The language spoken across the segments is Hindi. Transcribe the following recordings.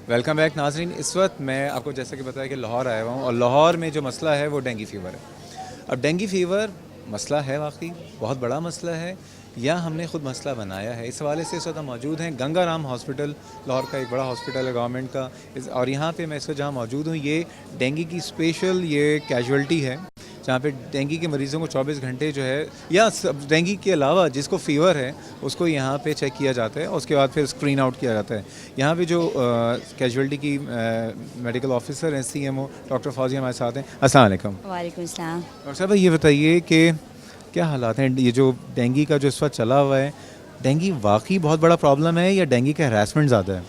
वेलकम बैक नाजरीन। इस वक्त मैं आपको जैसा कि बताया कि लाहौर आया हुआ हूँ और लाहौर में जो मसला है वो डेंगू फ़ीवर है। अब डेंगू फ़ीवर मसला है, वाकई बहुत बड़ा मसला है, या हमने ख़ुद मसला बनाया है। इस हवाले से इस वक्त हम मौजूद हैं गंगा राम हॉस्पिटल, लाहौर का एक बड़ा हॉस्पिटल है गवर्नमेंट का। और यहाँ पे मैं इस वक्त जहाँ मौजूद हूँ ये डेंगू की स्पेशल ये कैजुअल्टी है, जहाँ पे डेंगू के मरीज़ों को 24 घंटे जो है, या डेंगू के अलावा जिसको फ़ीवर है उसको यहाँ पे चेक किया जाता है और उसके बाद फिर स्क्रीन आउट किया जाता है। यहाँ पे जो कैजुअल्टी की मेडिकल ऑफिसर हैं CMO डॉक्टर फौजिया हमारे साथ हैं। अस्सलाम वालेकुम। वालेकुम सलाम। डॉक्टर साहब ये बताइए कि क्या हालात हैं, ये जो डेंगू का जो इस वक्त चला हुआ है, डेंगू वाकई बहुत बड़ा प्रॉब्लम है या डेंगू का हरासमेंट ज़्यादा है?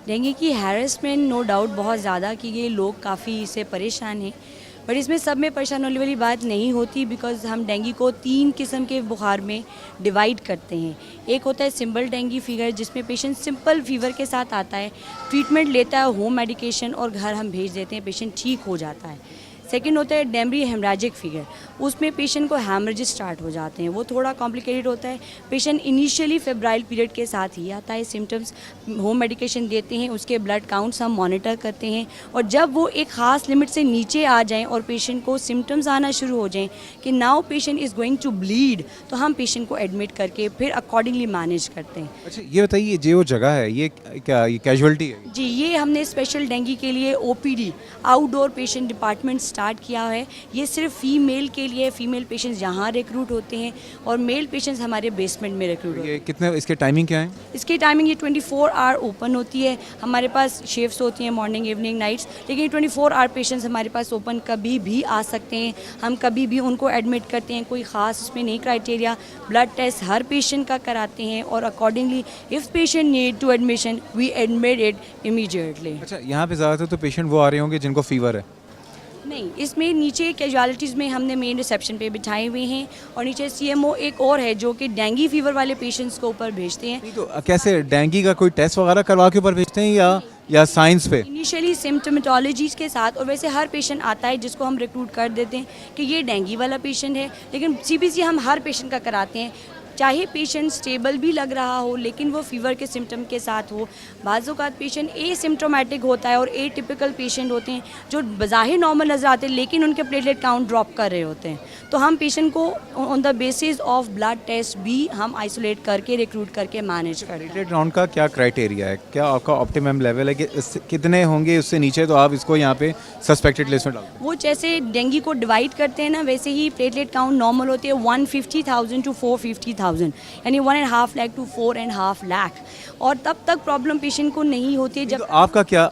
डेंगू की हैरेसमेंट नो डाउट बहुत ज़्यादा कि ये लोग काफ़ी इससे परेशान हैं, बट इसमें सब में परेशान होने वाली बात नहीं होती, बिकॉज हम डेंगू को 3 किस्म के बुखार में डिवाइड करते हैं। एक होता है सिंपल डेंगू फीवर, जिसमें पेशेंट सिंपल फीवर के साथ आता है, ट्रीटमेंट लेता है, होम मेडिकेशन और घर हम भेज देते हैं, पेशेंट ठीक हो जाता है। सेकेंड होता है डेमरी हेमराजिक फिगर, उसमें पेशेंट को हैमरेजेस स्टार्ट हो जाते हैं, वो थोड़ा कॉम्प्लिकेटेड होता है। पेशेंट इनिशियली फेब्राइल पीरियड के साथ ही आता है, सिम्टम्स, होम मेडिकेशन देते हैं, उसके ब्लड काउंट्स हम मॉनिटर करते हैं, और जब वो एक ख़ास लिमिट से नीचे आ जाएं और पेशेंट को सिम्टम्स आना शुरू हो जाएं कि now patient is going to bleed, तो हम पेशेंट को एडमिट करके फिर अकॉर्डिंगली मैनेज करते हैं। अच्छा ये बताइए, जो जगह है ये क्या ये कैजुअल्टी है? जी, ये हमने स्पेशल डेंगू के लिए OPD outdoor patient department start किया है। ये सिर्फ फीमेल के लिए, फीमेल पेशेंट्स यहाँ रिक्रूट होते हैं और मेल पेशेंट्स हमारे बेसमेंट में रिक्रूट होते हैं। ये कितने, इसके टाइमिंग क्या है? इसकी टाइमिंग ये 24 आवर ओपन होती है। हमारे पास शिफ्ट्स होती हैं मॉर्निंग, इवनिंग, नाइट्स, लेकिन ये 24 आवर पेशेंट्स हमारे पास ओपन कभी भी आ सकते हैं। हम कभी भी उनको एडमिट करते हैं, कोई ख़ास इसमें नहीं क्राइटेरिया। ब्लड टेस्ट हर पेशेंट का कराते हैं और accordingly if patient need to admission we admit it immediately. अच्छा यहाँ पे ज़्यादातर तो पेशेंट वो आ रहे होंगे जिनको फ़ीवर है? नहीं, इसमें नीचे कैजुअलिटीज़ में हमने मेन रिसेप्शन पे बिठाए हुए हैं और नीचे CMO एक और है जो कि डेंगू फीवर वाले पेशेंट्स को ऊपर भेजते हैं। नहीं तो कैसे डेंगू का कोई टेस्ट वगैरह करवा के ऊपर भेजते हैं या साइंस पे? इनिशियली सिम्टोमेटोलॉजीज़ के साथ, और वैसे हर पेशेंट आता है जिसको हम रिक्रूट कर देते हैं कि ये डेंगू वाला पेशेंट है, लेकिन CBC हम हर पेशेंट का कराते हैं, चाहे पेशेंट स्टेबल भी लग रहा हो लेकिन वो फीवर के सिम्टम के साथ हो। बाज़ औक़ात पेशेंट एसिम्प्टोमेटिक होता है और एटिपिकल पेशेंट होते हैं जो बज़ाहिर नॉर्मल नज़र आते हैं लेकिन उनके प्लेटलेट काउंट ड्रॉप कर रहे होते हैं, तो हम पेशेंट को on the basis of blood test भी हम आइसोलेट करके रिक्रूट करके मैनेज करते हैं। प्लेटलेट काउंट का क्या क्राइटेरिया है, क्या आपका ऑप्टिमम लेवल है कि कितने होंगे, उससे नीचे तो आप इसको यहाँ पे सस्पेक्टेड लिस्ट में डालते हैं? वो जैसे डेंगू को डिवाइड करते हैं ना, वैसे ही प्लेटलेट काउंट नॉर्मल होती है 150,000 to 450,000, यानी 1.5 लाख to 4.5 लाख, और तब तक प्रॉब्लम पेशेंट को नहीं होती है जब तो आपका क्या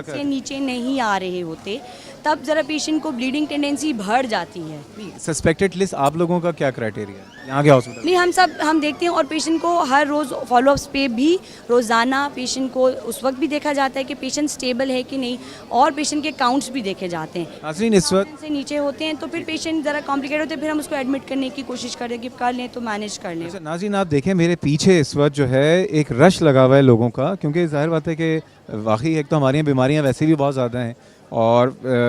से नीचे नहीं आ रहे होते, तब ज़रा पेशेंट को ब्लीडिंग टेंडेंसी बढ़ जाती है। सस्पेक्टेड लिस्ट आप लोगों का क्या क्राइटेरिया है यहाँ के हॉस्पिटल? नहीं, हम देखते हैं और पेशेंट को हर रोज़ फॉलोअप्स पे भी रोज़ाना पेशेंट को उस वक्त भी देखा जाता है कि पेशेंट स्टेबल है कि नहीं, और पेशेंट के काउंट्स भी देखे जाते हैं। नाज़रीन इस वक्त से नीचे होते हैं तो फिर पेशेंट ज़रा कॉम्प्लिकेट होते हैं, फिर हम उसको एडमिट करने की कोशिश करते हैं कि कर लें तो मैनेज कर लें। अच्छा नाज़रीन आप देखें मेरे पीछे इस वक्त जो है एक रश लगा हुआ है लोगों का, क्योंकि ज़ाहिर बात है कि वाकई एक तो हमारी बीमारियाँ वैसे भी बहुत ज़्यादा हैं और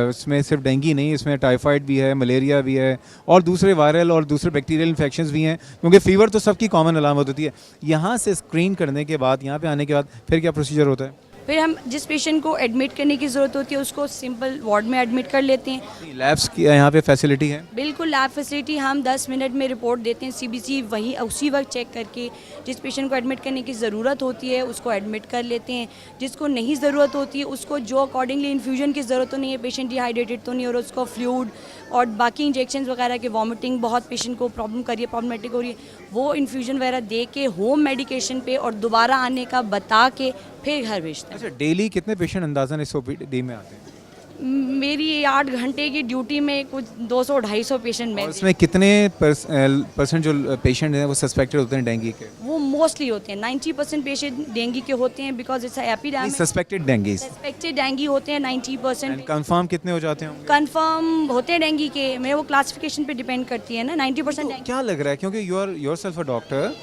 इसमें सिर्फ डेंगू नहीं, इसमें टाइफाइड भी है, मलेरिया भी है और दूसरे वायरल और दूसरे बैक्टीरियल इन्फेक्शंस भी हैं, क्योंकि फ़ीवर तो सबकी कॉमन अलामत होती है। यहाँ से स्क्रीन करने के बाद, यहाँ पे आने के बाद फिर क्या प्रोसीजर होता है? फिर हम जिस पेशेंट को एडमिट करने की ज़रूरत होती है उसको सिंपल वार्ड में एडमिट कर लेते हैं। लैब्स की यहाँ पे फैसिलिटी है? बिल्कुल, लैब फैसिलिटी, हम 10 मिनट में रिपोर्ट देते हैं, CBC वहीं उसी वक्त चेक करके जिस पेशेंट को एडमिट करने की ज़रूरत होती है उसको एडमिट कर लेते हैं, जिसको नहीं ज़रूरत होती है उसको, जो अकॉर्डिंगली इन्फ्यूजन की ज़रूरत तो नहीं है, पेशेंट डिहाइड्रेटेड तो नहीं और उसको फ्लूइड और बाकी इंजेक्शन वगैरह के, वॉमिटिंग बहुत पेशेंट को प्रॉब्लमेटिक हो रही है, वो इन्फ्यूजन वगैरह दे के होम मेडिकेशन पे और दोबारा आने का बता के फिर घर भेजते हैं। अच्छा डेली कितने पेशेंट अंदाज़न इस OPD में आते हैं? मेरी 8 घंटे की ड्यूटी में कुछ 200-250 पेशेंट में, इसमें कितने परसेंट जो पेशेंट हैं वो सस्पेक्टेड होते हैं डेंगू के? वो मोस्टली होते हैं 90% पेशेंट डेंगू के होते हैं, because it's epidemic. Suspected dengue suspected dengue होते हैं 90%। कंफर्म कितने हो जाते हैं? कंफर्म होते हैं डेंगू के, मेरे वो क्लासिफिकेशन पे डिपेंड करती है ना, 90%। तो क्या लग रहा है, क्योंकि you are yourself a doctor,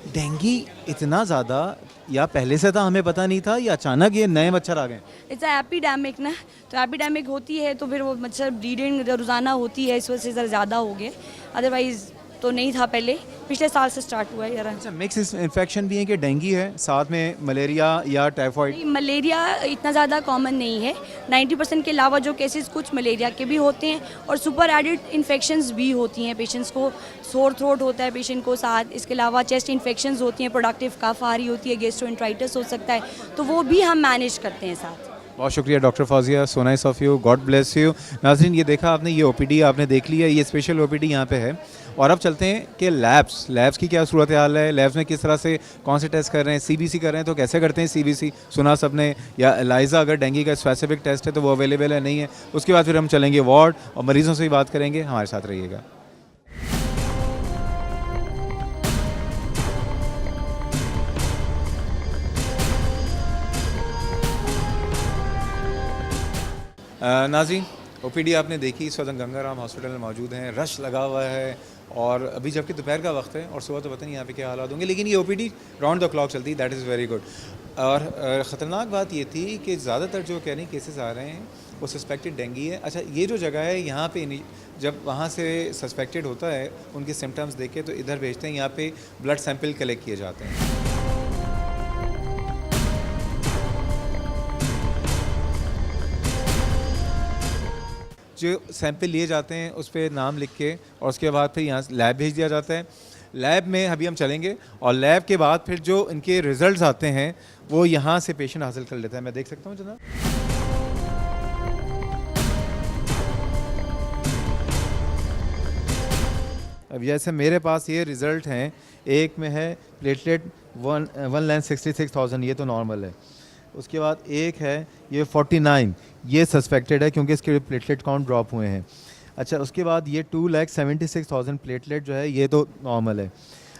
dengue इतना ज़्यादा या पहले से था हमें पता नहीं था या अचानक ये नए मच्छर आ गए? इट्स एपिडेमिक ना, तो एपिडेमिक होती है तो फिर वो मच्छर ब्लीडिंग रोज़ाना होती है, इस वजह से ज़रा ज़्यादा हो गए, अदरवाइज़ तो नहीं था पहले, पिछले साल से स्टार्ट हुआ है यार। अच्छा, मिक्स इन्फेक्शन भी है कि डेंगू है साथ में मलेरिया या टाइफाइड? मलेरिया इतना ज़्यादा कॉमन नहीं है, 90% के अलावा जो केसेस कुछ मलेरिया के भी होते हैं और सुपर एडिड इन्फेक्शंस भी होती हैं। पेशेंट्स को सोर थ्रोट होता है पेशेंट को, साथ इसके अलावा चेस्ट इन्फेक्शंस होती हैं, प्रोडक्टिव कफ आ रही होती है, गैस्ट्रोएंटराइटिस हो सकता है, तो वो भी हम मैनेज करते हैं साथ। बहुत शुक्रिया doctor Fauzia, so nice of you, God bless you. नाज़रीन, ये देखा आपने, ये ओपीडी आपने देख लिया, ये स्पेशल ओपीडी यहाँ पे है। और अब चलते हैं कि लैब्स की क्या सूरत हाल है, लैब्स में किस तरह से कौन से टेस्ट कर रहे हैं। सीबीसी कर रहे हैं तो कैसे करते हैं सीबीसी, सुना सबने, या एलाइजा अगर डेंगू का स्पेसिफिक टेस्ट है तो वो अवेलेबल है नहीं है। उसके बाद फिर हम चलेंगे वार्ड और मरीज़ों से भी बात करेंगे, हमारे साथ रहिएगा। नाज़रीन, ओपीडी आपने देखी, इस वक्त हम गंगाराम हॉस्पिटल में मौजूद हैं, रश लगा हुआ है और अभी जबकि दोपहर का वक्त है और सुबह तो पता नहीं यहाँ पे क्या हालात होंगे, लेकिन ये ओपीडी राउंड द क्लॉक चलती है, दैट इज़ वेरी गुड। और ख़तरनाक बात ये थी कि ज़्यादातर जो कह रही केसेस आ रहे हैं वो सस्पेक्टेड डेंगू है। अच्छा, ये जो जगह है यहाँ पे जब वहाँ से सस्पेक्टेड होता है उनके सिम्टम्स देख के तो इधर भेजते हैं, यहाँ पे ब्लड सैंपल कलेक्ट किए जाते हैं। जो सैंपल लिए जाते हैं उस पर नाम लिख के और उसके बाद फिर यहाँ लैब भेज दिया जाता है। लैब में अभी हम चलेंगे और लैब के बाद फिर जो इनके रिजल्ट्स आते हैं वो यहाँ से पेशेंट हासिल कर लेता है। मैं देख सकता हूँ जनाब, अब जैसे मेरे पास ये रिज़ल्ट हैं, एक में है प्लेटलेट 1,66,000, ये तो नॉर्मल है। उसके बाद एक है ये 49, ये सस्पेक्टेड है क्योंकि इसके प्लेटलेट काउंट ड्रॉप हुए हैं। अच्छा, उसके बाद ये 2,76,000 प्लेटलेट जो है ये तो नॉर्मल है।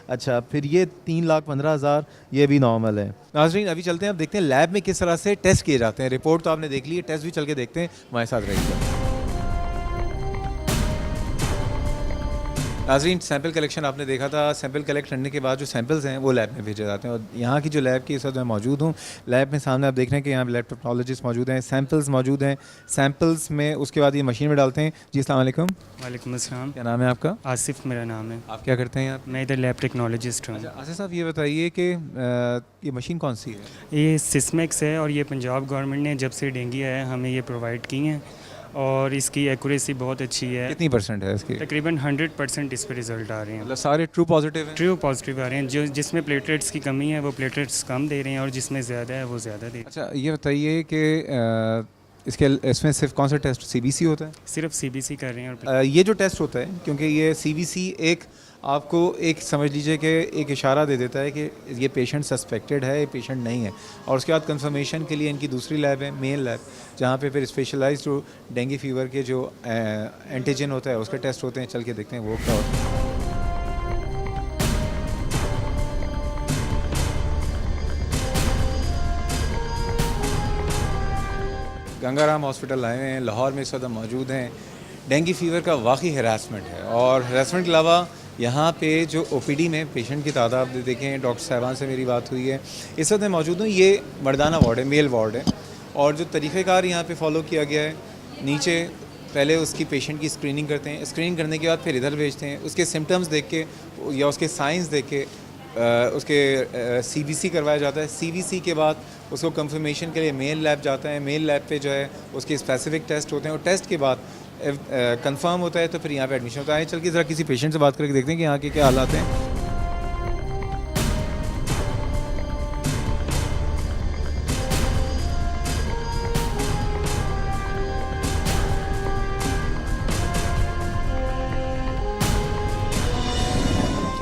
अच्छा, फिर ये 3,15,000 ये भी नॉर्मल है। नाज़रीन, अभी चलते हैं, अब देखते हैं लैब में किस तरह से टेस्ट किए जाते हैं। रिपोर्ट तो आपने देख ली है, टेस्ट भी चल के देखते हैं, हमारे साथ रहिएगा। नाज़रीन, सैंपल कलेक्शन आपने देखा था, सैंपल कलेक्ट करने के बाद जो सैंपल्स हैं वो लैब में भेजे जाते हैं और यहाँ की जो लैब की इस वक्त मैं मौजूद हूँ, लैब में सामने आप देख रहे हैं कि यहाँ लैब टेक्नोलॉजिस्ट मौजूद हैं, सैंपल्स मौजूद हैं, सैंपल्स में उसके बाद ये मशीन में डालते हैं। जी, अस्सलाम वालेकुम। वालेकुम अस्सलाम। क्या नाम है आपका? आसिफ मेरा नाम है। आप क्या करते हैं यहाँ? मैं इधर लैब टेक्नोलॉजिस्ट हूँ। अच्छा, आसिफ साहब, ये बताइए कि ये मशीन कौन सी है? ये सिस्मेक्स है और ये पंजाब गवर्नमेंट ने जब से डेंगू आया हमें ये प्रोवाइड की हैं और इसकी एक्यूरेसी बहुत अच्छी है। कितनी % है इसकी? तकरीबन 100% इस पर रिजल्ट आ रहे हैं। मतलब सारे ट्रू पॉजिटिव हैं? ट्रू पॉजिटिव आ रहे हैं। जो जिसमें प्लेटलेट्स की कमी है वो प्लेटलेट्स कम दे रहे हैं और जिसमें ज़्यादा है वो ज़्यादा दे रहे हैं। अच्छा, ये बताइए कि इसमें सिर्फ कौन सा टेस्ट सीबीसी होता है? सिर्फ सीबीसी कर रहे हैं और ये जो टेस्ट होता है, क्योंकि ये सीबीसी एक आपको एक समझ लीजिए कि एक इशारा दे देता है कि ये पेशेंट सस्पेक्टेड है, ये पेशेंट नहीं है, और उसके बाद कंफर्मेशन के लिए इनकी दूसरी लैब है, मेन लैब, जहाँ पे फिर स्पेशलाइज्ड जो डेंगू फीवर के जो एंटीजन होता है उसके टेस्ट होते हैं। चल के देखते हैं वो क्या होता है। गंगाराम हॉस्पिटल आए हैं, लाहौर में इस वक्त मौजूद हैं। डेंगू फीवर का वाकई हरासमेंट है और हरासमेंट के अलावा यहाँ पे जो ओपीडी में पेशेंट की तादाद देखें, डॉक्टर साहबान से मेरी बात हुई है, इस वक्त मैं मौजूद हूँ। ये मर्दाना वार्ड है, मेल वार्ड है, और जो तरीक़ेकार यहाँ पे फॉलो किया गया है, नीचे पहले उसकी पेशेंट की स्क्रीनिंग करते हैं, स्क्रीनिंग करने के बाद फिर इधर भेजते हैं, उसके सिम्टम्स देख के या उसके साइंस देख के उसके सीबीसी करवाया जाता है। सीबीसी के बाद उसको कंफर्मेशन के लिए मेन लैब जाता है, मेन लैब पे जो है उसके स्पेसिफिक टेस्ट होते हैं और टेस्ट के बाद कंफर्म होता है तो फिर यहाँ पे एडमिशन होता है। चल के ज़रा किसी पेशेंट से बात करके देखते हैं कि यहाँ के क्या हालात हैं।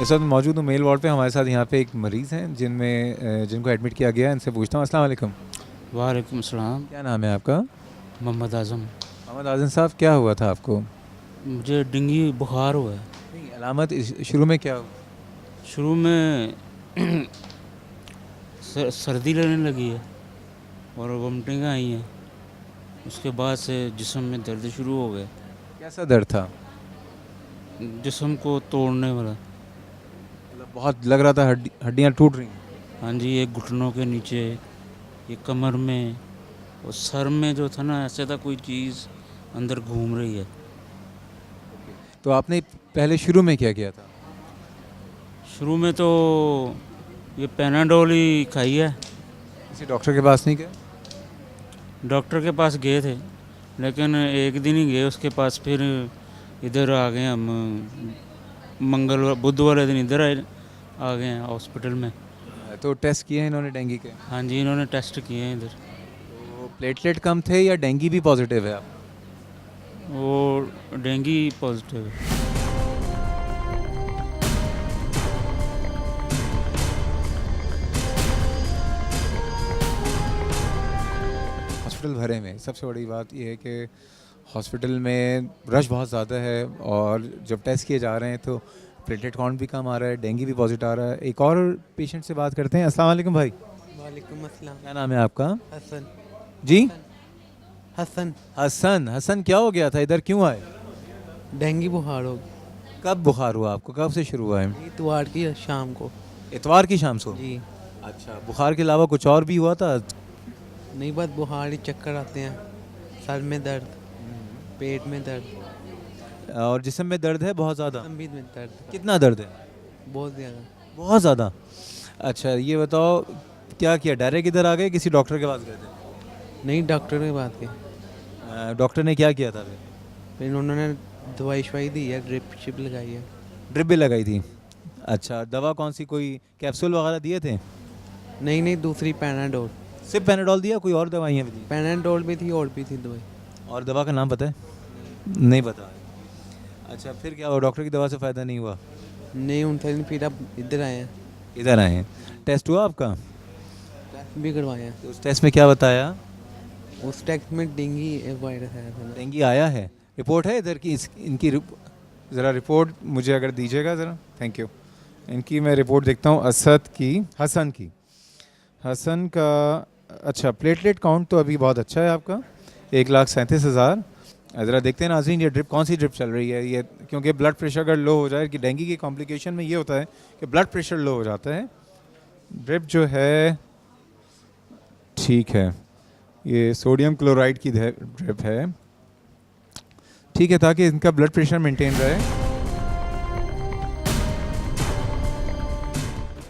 इस वक्त मौजूद हूँ मेल वार्ड पे, हमारे साथ यहाँ पे एक मरीज़ हैं जिनको एडमिट किया गया है। इनसे पूछता हूँ। अस्सलाम वालेकुम। वालेकुम सलाम। क्या नाम है आपका? मोहम्मद आज़म। मोहम्मद आज़म साहब, क्या हुआ था आपको? मुझे डेंगू बुखार हुआ है। नहीं, अलामत शुरू में क्या हुआ? शुरू में सर्दी लगने लगी है और वोमिटिंग आई है। उसके बाद से जिस्म में दर्द शुरू हो गया। कैसा दर्द था? जिस्म को तोड़ने वाला। मतलब बहुत लग रहा था हड्डियाँ टूट रही हैं? हाँ जी, ये घुटनों के नीचे, ये कमर में और सर में जो था ना, ऐसे था कोई चीज़ अंदर घूम रही है। तो आपने पहले शुरू में क्या किया था? शुरू में तो ये पैनाडोल ही खाई है। किसी डॉक्टर के पास नहीं गए? डॉक्टर के पास गए थे लेकिन एक दिन ही गए, उसके पास फिर इधर आ गए हम मंगलवार बुध वाले दिन इधर आ गए हैं हॉस्पिटल में। तो टेस्ट किए हैं इन्होंने डेंगू के? हाँ जी, इन्होंने टेस्ट किए हैं इधर। तो प्लेटलेट कम थे या डेंगू भी पॉजिटिव है आप? वो डेंगू पॉजिटिव है। हॉस्पिटल भरे में सबसे बड़ी बात यह है कि हॉस्पिटल में रश बहुत ज़्यादा है और जब टेस्ट किए जा रहे हैं तो प्लेटलेट काउंट भी कम आ रहा है, डेंगू भी पॉजिटिव आ रहा है। एक और पेशेंट से बात करते हैं। अस्सलाम वालेकुम भाई। वालेकुम अस्सलाम। क्या नाम है आपका? हसन। जी? हसन। हसन। हसन, क्या हो गया था, इधर क्यों आए? डेंगू बुखार हो कब बुखार हुआ आपको, कब से शुरू हुआ है? इतवार की शाम को। इतवार की शाम से? जी। अच्छा, बुखार के अलावा कुछ और भी हुआ था? नहीं, बस बुखार ही, चक्कर आते हैं, सर में दर्द, पेट में दर्द, और जिस्म में दर्द है बहुत ज़्यादा? लंबी में दर्द। कितना दर्द है? बहुत ज़्यादा। बहुत ज़्यादा। अच्छा, ये बताओ क्या किया, डायरेक्ट इधर आ गए, किसी डॉक्टर के पास गए थे? नहीं, डॉक्टर के बात की। डॉक्टर ने क्या किया था फिर? फिर उन्होंने दवाई शवाई दी है, ड्रिप शिप लगाई है। ड्रिप भी लगाई थी? अच्छा, दवा कौन सी, कोई कैप्सूल वगैरह दिए थे? नहीं नहीं, दूसरी पैनाडोल। सिर्फ पैनाडोल दिया, कोई और दवाइयाँ भी दी? पैनाडोल भी थी और भी थी दवाई। और दवा का नाम पता है? नहीं पता। अच्छा, फिर क्या हुआ, डॉक्टर की दवा से फ़ायदा नहीं हुआ? नहीं, उनसे नहीं, फिर अब इधर आए हैं। इधर आए हैं। टेस्ट हुआ आपका? टेस्ट भी करवाए हैं। तो उस टेस्ट में क्या बताया? उस टेस्ट में डेंगू वायरस आया था। डेंगू आया है? रिपोर्ट है इधर की इनकी? ज़रा रिपोर्ट मुझे अगर दीजिएगा ज़रा, थैंक यू। इनकी मैं रिपोर्ट देखता हूँ। असद की, हसन की, हसन का। अच्छा, प्लेटलेट काउंट तो अभी बहुत अच्छा है आपका, 1,37,000। ज़रा देखते हैं नाज़रीन, ये ड्रिप कौन सी ड्रिप चल रही है ये, क्योंकि ब्लड प्रेशर अगर लो हो जाए, कि डेंगू की कॉम्प्लिकेशन में ये होता है कि ब्लड प्रेशर लो हो जाता है। ड्रिप जो है ठीक है, ये सोडियम क्लोराइड की ड्रिप है, ठीक है, ताकि इनका ब्लड प्रेशर मेंटेन रहे।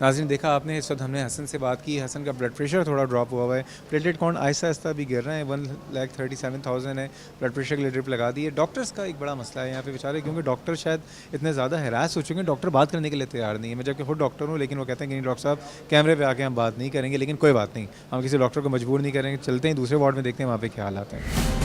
नाज़रीन, देखा आपने, इस वक्त हमने हसन से बात की। हसन का ब्लड प्रेशर थोड़ा ड्रॉप हुआ है, प्लेटलेट काउंट आहिस्ता आहिस्ता भी गिर रहे हैं, 1,37,000 है। ब्लड प्रेशर के लिए ड्रिप लगा दी है। डॉक्टर्स का एक बड़ा मसला है यहाँ पे बेचारे, क्योंकि डॉक्टर शायद इतने ज़्यादा हैरास हो चुके हैं, डॉक्टर बात करने के लिए तैयार नहीं है। मैं जबकि खुद डॉक्टर हूँ, लेकिन वो कहते हैं कि नहीं डॉक्टर साहब, कैमरे पे आके हम बात नहीं करेंगे। लेकिन कोई बात नहीं, हम किसी डॉक्टर को मजबूर नहीं करेंगे। चलते हैं दूसरे वार्ड में, देखते हैं वहाँ पे क्या हालात हैं।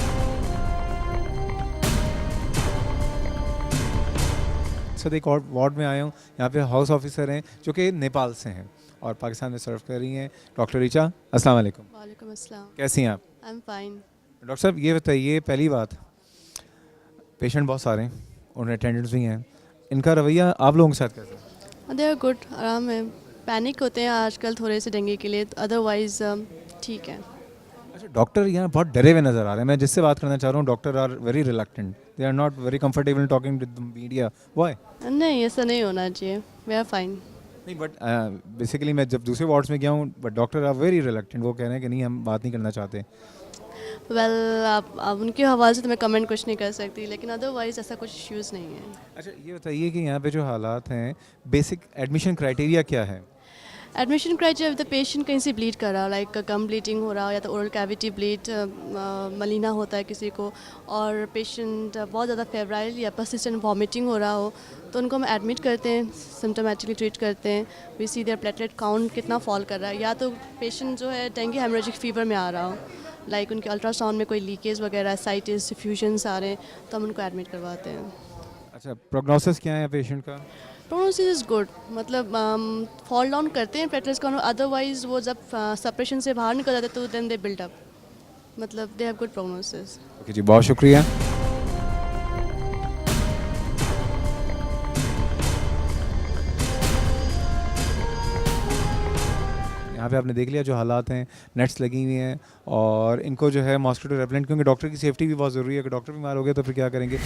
सर, एक और वार्ड में आया हूँ, यहाँ पे हाउस ऑफिसर हैं जो कि नेपाल से हैं और पाकिस्तान में सर्व कर रही हैं, डॉक्टर ऋचा। अस्सलाम वालेकुम। वालेकुम अस्सलाम। कैसी हैं आप? I am fine. डॉक्टर साहब, ये बताइए, पहली बात, पेशेंट बहुत सारे हैं, उन्हें अटेंडेंट्स भी हैं, इनका रवैया आप लोगों के साथ कैसा है? दे आर गुड, आराम है। पैनिक होते हैं आजकल थोड़े से डेंगू के लिए, अदरवाइज ठीक है। अच्छा, डॉक्टर यहाँ बहुत डरे हुए नज़र आ रहे हैं। मैं जिससे बात करना चाह रहा हूँ, doctor are very reluctant, they are not very comfortable talking with media. Why? नहीं, ऐसा नहीं होना चाहिए, वी आर फाइन। नहीं, बट बेसिकली मैं जब दूसरे वार्ड्स में गया हूँ, but doctor are very reluctant, वो कह रहे हैं कि नहीं, हम बात नहीं करना चाहते। वेल, आप उनके हवाले से तो मैं कमेंट कुछ नहीं कर सकती, लेकिन अदरवाइज ऐसा कुछ इश्यूज़ नहीं है। अच्छा, ये बताइए कि यहाँ पे जो हालात हैं, बेसिक एडमिशन क्राइटेरिया क्या है? एडमिशन क्राइटेरिया, द पेशेंट कहीं से ब्लीड कर रहा हो, लाइक गम ब्लीडिंग हो रहा हो या तो ओरल कैविटी ब्लीड, मलीना होता है किसी को, और पेशेंट बहुत ज़्यादा फेब्राइल या परसिस्टेंट वॉमिटिंग हो रहा हो, तो उनको हम एडमिट करते हैं, सिम्टोमेटिकली ट्रीट करते हैं। We see their platelet count कितना फॉल कर रहा है, या तो पेशेंट जो है डेंगू हेमोरेजिक फीवर में आ रहा हो, लाइक उनके अल्ट्रासाउंड में कोई लीकेज वगैरह, साइटिस, डिफ्यूजन्स आ रहे हैं, तो हम उनको एडमिट करवाते हैं। अच्छा, प्रोग्नोसिस क्या है पेशेंट का? प्रोग्नोसिस इज़ गुड, मतलब फॉल डाउन करते हैं प्लेटलेट्स काउंट, अदरवाइज वो जब सप्रेशन से बाहर निकल जाते हैं तो देन दे बिल्ड अप, मतलब they have good prognosis. Okay ji, बहुत शुक्रिया। यहाँ पे आपने देख लिया जो हालात हैं, नेट्स लगी हुई हैं और इनको जो है मॉस्किटो रेपेलेंट, क्योंकि डॉक्टर की सेफ्टी भी बहुत ज़रूरी है। अगर डॉक्टर बीमार हो गया तो फिर क्या करेंगे?